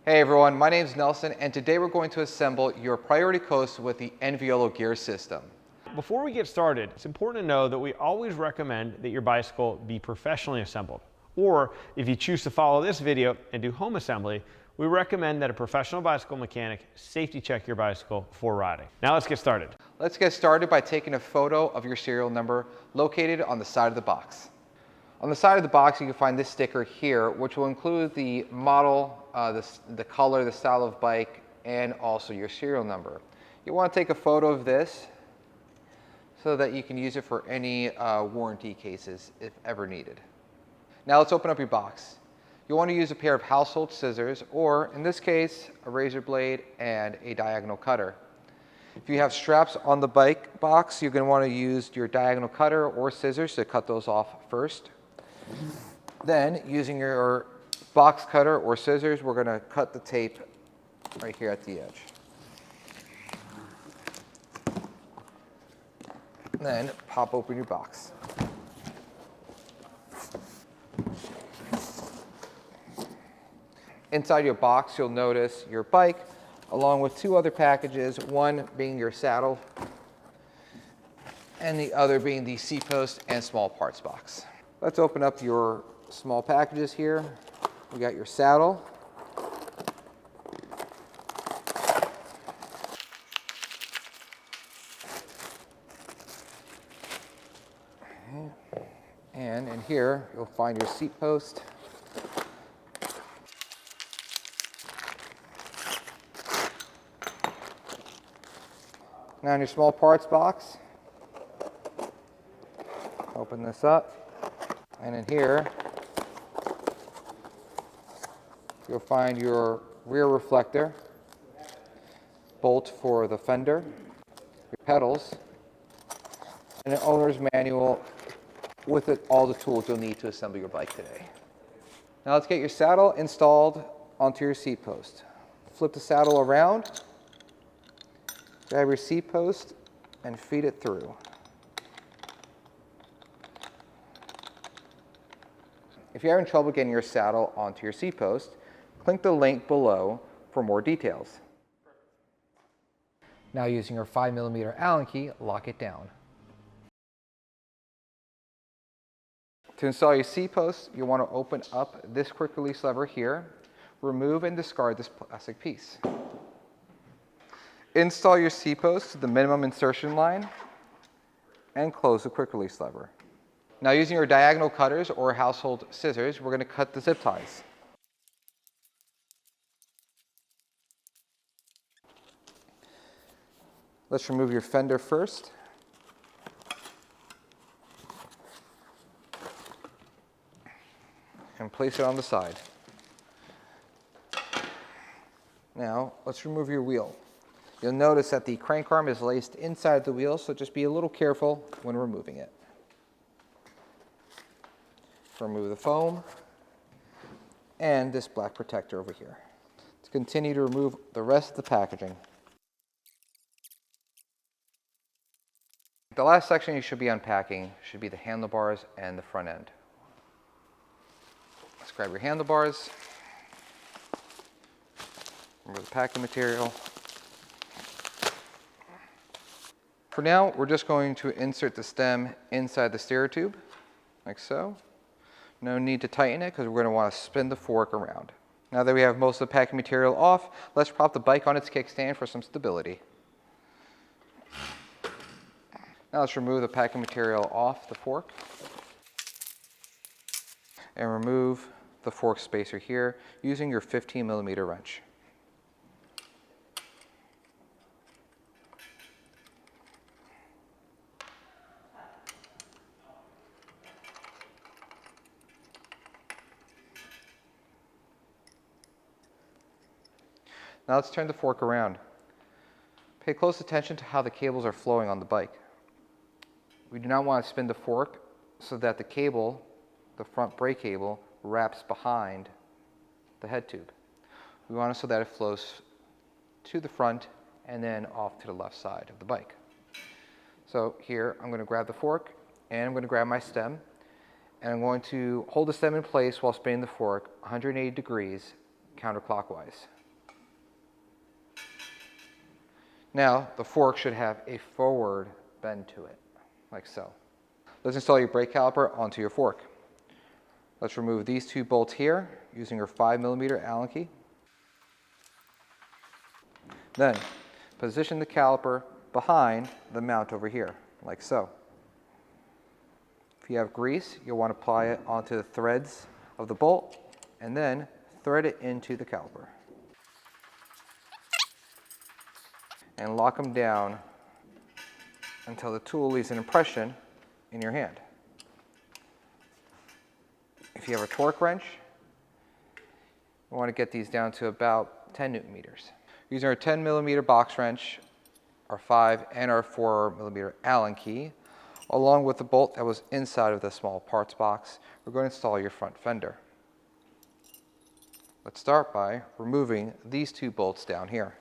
Hey everyone, my name is Nelson and today we're going to assemble your priority coast with the Enviolo gear system. Before we get started, it's important to know that we always recommend that your bicycle be professionally assembled. Or if you choose to follow this video and do home assembly, we recommend that a professional bicycle mechanic safety check your bicycle before riding. Now let's get started. Let's get started by taking a photo of your serial number located on the side of the box. On the side of the box you can find this sticker here, which will include the model, the color, the style of bike, and also your serial number. You want to take a photo of this so that you can use it for any warranty cases if ever needed. Now let's open up your box. You'll want to use a pair of household scissors, or in this case, a razor blade and a diagonal cutter. If you have straps on the bike box, you're going to want to use your diagonal cutter or scissors to cut those off first. Then, using your box cutter or scissors, we're going to cut the tape right here at the edge. Then, pop open your box. Inside your box, you'll notice your bike, along with two other packages, one being your saddle, and the other being the seat post and small parts box. Let's open up your small packages here. We got your saddle, and in here you'll find your seat post, now in your small parts box, open this up, and in here you'll find your rear reflector, bolt for the fender, your pedals, and an owner's manual with it, all the tools you'll need to assemble your bike today. Now let's get your saddle installed onto your seat post. Flip the saddle around, grab your seat post, and feed it through. If you're having trouble getting your saddle onto your seat post, click the link below for more details. Now using your 5mm Allen key, lock it down. To install your seat post, you want to open up this quick release lever here, remove and discard this plastic piece. Install your seat post to the minimum insertion line and close the quick release lever. Now using your diagonal cutters or household scissors, we're going to cut the zip ties. Let's remove your fender first. And place it on the side. Now let's remove your wheel. You'll notice that the crank arm is laced inside the wheel, so just be a little careful when removing it. Remove the foam and this black protector over here. To continue to remove the rest of the packaging. The last section you should be unpacking should be the handlebars and the front end. Let's grab your handlebars, remove the packing material. For now, we're just going to insert the stem inside the steer tube, like so. No need to tighten it because we're going to want to spin the fork around. Now that we have most of the packing material off, let's prop the bike on its kickstand for some stability. Now let's remove the packing material off the fork and remove the fork spacer here using your 15mm wrench. Now let's turn the fork around. Pay close attention to how the cables are flowing on the bike. We do not want to spin the fork so that the cable, the front brake cable, wraps behind the head tube. We want it so that it flows to the front and then off to the left side of the bike. So here I'm going to grab the fork and I'm going to grab my stem and I'm going to hold the stem in place while spinning the fork 180 degrees counterclockwise. Now, the fork should have a forward bend to it, like so. Let's install your brake caliper onto your fork. Let's remove these 2 bolts here using your 5mm Allen key. Then, position the caliper behind the mount over here, like so. If you have grease, you'll want to apply it onto the threads of the bolt and then thread it into the caliper. And lock them down until the tool leaves an impression in your hand. If you have a torque wrench, you want to get these down to about 10 Newton meters. Using our 10mm box wrench, our 5 and our 4mm Allen key, along with the bolt that was inside of the small parts box, we're going to install your front fender. Let's start by removing these 2 bolts down here.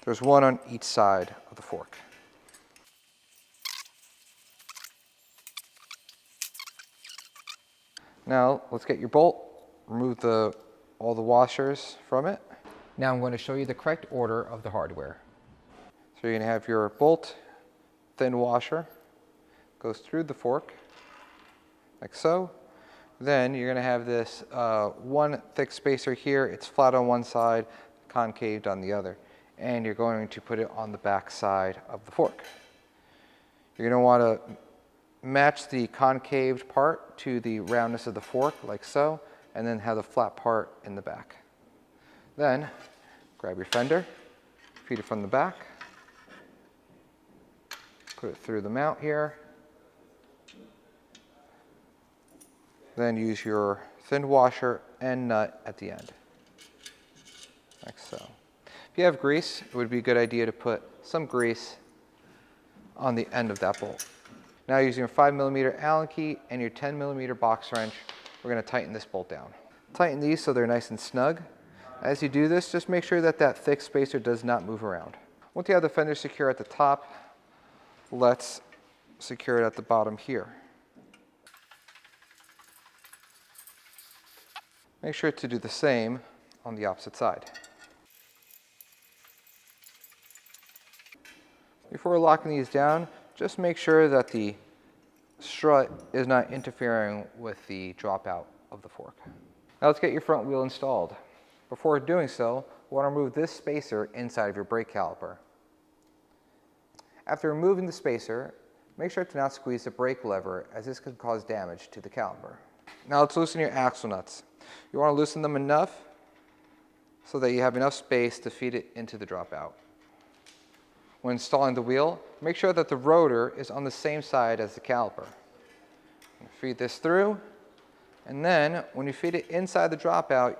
There's one on each side of the fork. Now let's get your bolt, remove all the washers from it. Now I'm going to show you the correct order of the hardware. So you're going to have your bolt, thin washer, goes through the fork, like so. Then you're going to have this one thick spacer here. It's flat on one side, concaved on the other. And you're going to put it on the back side of the fork. You're going to want to match the concaved part to the roundness of the fork, like so, and then have the flat part in the back. Then, grab your fender, feed it from the back, put it through the mount here, then use your thin washer and nut at the end, like so. If you have grease, it would be a good idea to put some grease on the end of that bolt. Now using your 5mm Allen key and your 10mm box wrench, we're going to tighten this bolt down. Tighten these so they're nice and snug. As you do this, just make sure that that thick spacer does not move around. Once you have the fender secure at the top, let's secure it at the bottom here. Make sure to do the same on the opposite side. Before locking these down, just make sure that the strut is not interfering with the dropout of the fork. Now let's get your front wheel installed. Before doing so, we want to remove this spacer inside of your brake caliper. After removing the spacer, make sure to not squeeze the brake lever, as this could cause damage to the caliper. Now let's loosen your axle nuts. You want to loosen them enough so that you have enough space to feed it into the dropout. When installing the wheel, make sure that the rotor is on the same side as the caliper. Feed this through, and then when you feed it inside the dropout,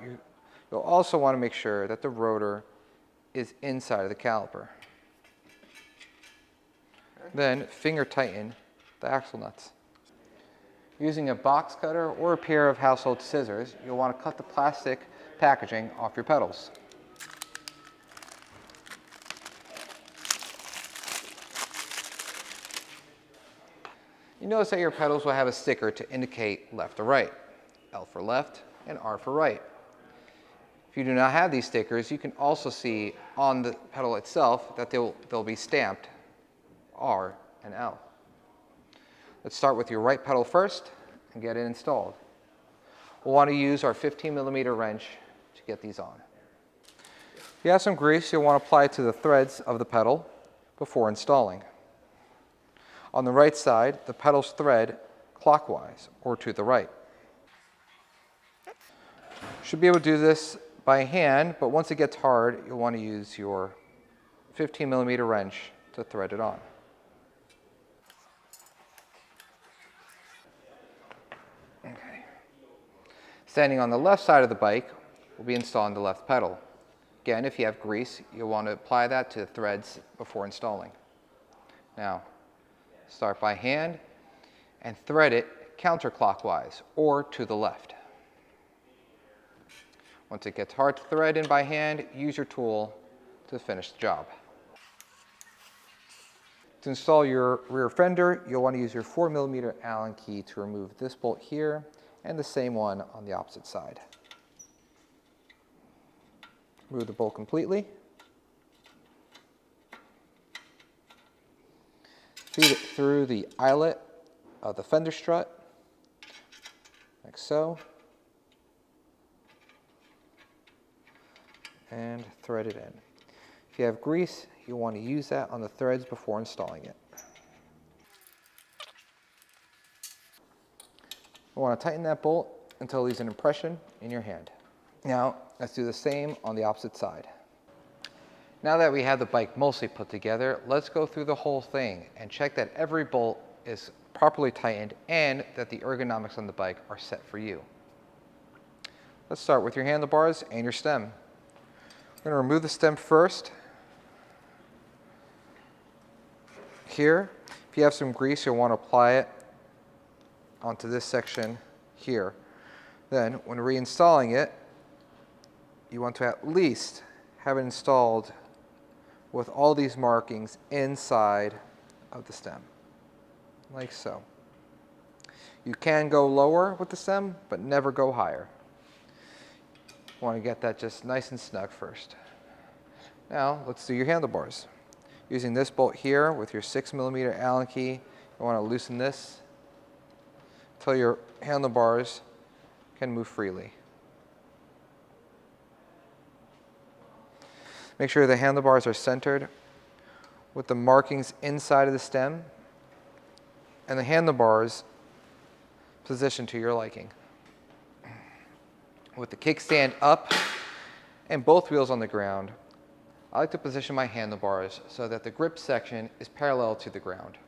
you'll also want to make sure that the rotor is inside of the caliper. Then finger tighten the axle nuts. Using a box cutter or a pair of household scissors, you'll want to cut the plastic packaging off your pedals. You notice that your pedals will have a sticker to indicate left or right, L for left and R for right. If you do not have these stickers, you can also see on the pedal itself that they'll be stamped R and L. Let's start with your right pedal first and get it installed. We'll want to use our 15mm wrench to get these on. If you have some grease, you'll want to apply it to the threads of the pedal before installing. On the right side, the pedals thread clockwise or to the right. Should be able to do this by hand, but once it gets hard, you'll want to use your 15mm wrench to thread it on. Okay. Standing on the left side of the bike, we'll be installing the left pedal. Again, if you have grease, you'll want to apply that to the threads before installing. Now, start by hand and thread it counterclockwise or to the left. Once it gets hard to thread in by hand, use your tool to finish the job. To install your rear fender, you'll want to use your 4mm Allen key to remove this bolt here and the same one on the opposite side. Remove the bolt completely. Feed it through the eyelet of the fender strut, like so. And thread it in. If you have grease, you want to use that on the threads before installing it. You want to tighten that bolt until it leaves an impression in your hand. Now, let's do the same on the opposite side. Now that we have the bike mostly put together, let's go through the whole thing and check that every bolt is properly tightened and that the ergonomics on the bike are set for you. Let's start with your handlebars and your stem. We're going to remove the stem first. Here, if you have some grease, you'll want to apply it onto this section here. Then, when reinstalling it, you want to at least have it installed with all these markings inside of the stem, like so. You can go lower with the stem, but never go higher. You want to get that just nice and snug first. Now, let's do your handlebars. Using this bolt here with your 6mm Allen key, you want to loosen this until your handlebars can move freely. Make sure the handlebars are centered with the markings inside of the stem and the handlebars positioned to your liking. With the kickstand up and both wheels on the ground, I like to position my handlebars so that the grip section is parallel to the ground.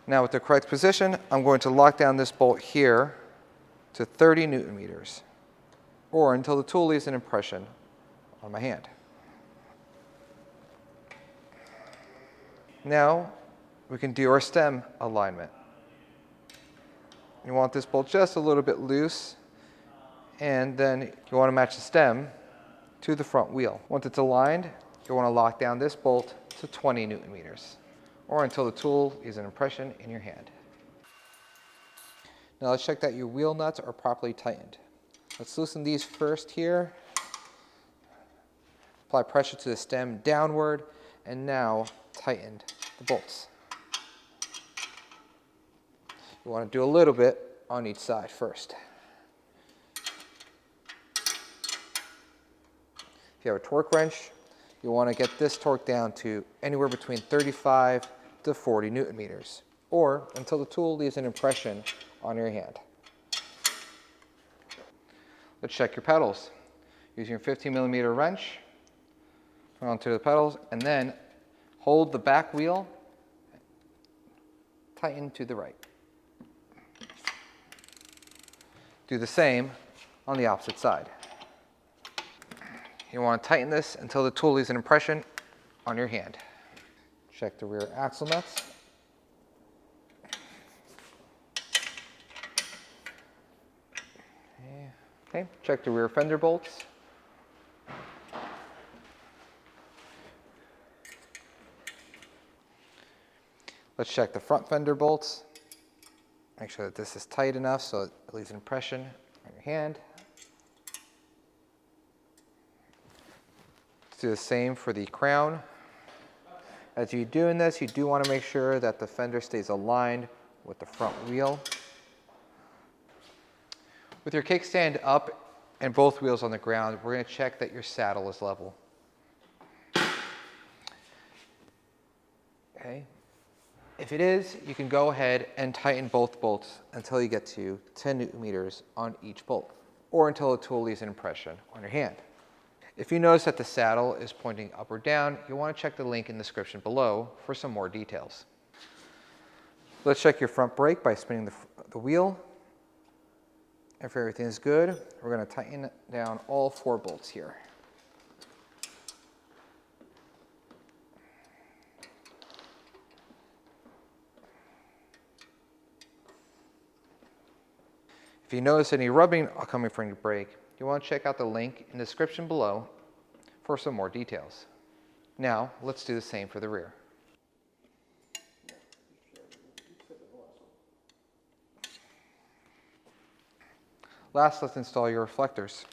Now with the correct position, I'm going to lock down this bolt here to 30 Newton meters, or until the tool leaves an impression on my hand. Now we can do our stem alignment. You want this bolt just a little bit loose, and then you want to match the stem to the front wheel. Once it's aligned, you want to lock down this bolt to 20 Newton meters, or until the tool leaves an impression in your hand. Now let's check that your wheel nuts are properly tightened. Let's loosen these first here. Apply pressure to the stem downward, and now tighten the bolts. You want to do a little bit on each side first. If you have a torque wrench, you want to get this torque down to anywhere between 35 to 40 Newton meters, or until the tool leaves an impression on your hand. Let's check your pedals. Using your 15mm wrench, turn onto the pedals, and then hold the back wheel, tighten to the right. Do the same on the opposite side. You want to tighten this until the tool leaves an impression on your hand. Check the rear axle nuts. Okay, check the rear fender bolts. Let's check the front fender bolts. Make sure that this is tight enough so it leaves an impression on your hand. Let's do the same for the crown. As you're doing this, you do want to make sure that the fender stays aligned with the front wheel. With your kickstand up and both wheels on the ground, we're going to check that your saddle is level. Okay. If it is, you can go ahead and tighten both bolts until you get to 10 Newton meters on each bolt, or until the tool leaves an impression on your hand. If you notice that the saddle is pointing up or down, you'll want to check the link in the description below for some more details. Let's check your front brake by spinning the wheel. If everything is good, we're going to tighten down all 4 bolts here. If you notice any rubbing coming from your brake, you want to check out the link in the description below for some more details. Now, let's do the same for the rear. Last, let's install your reflectors.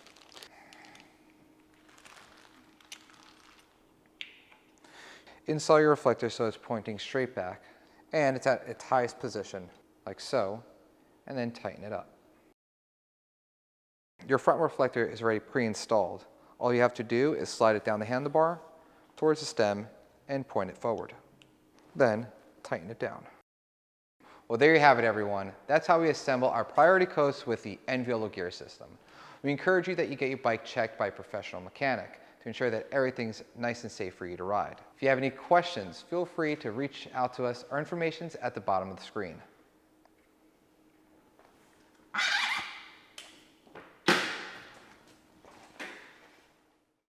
Install your reflector so it's pointing straight back and it's at its highest position, like so, and then tighten it up. Your front reflector is already pre-installed. All you have to do is slide it down the handlebar towards the stem and point it forward. Then tighten it down. Well, there you have it, everyone. That's how we assemble our priority coast with the Enviolo gear system. We encourage you that you get your bike checked by a professional mechanic to ensure that everything's nice and safe for you to ride. If you have any questions, feel free to reach out to us. Our information's at the bottom of the screen.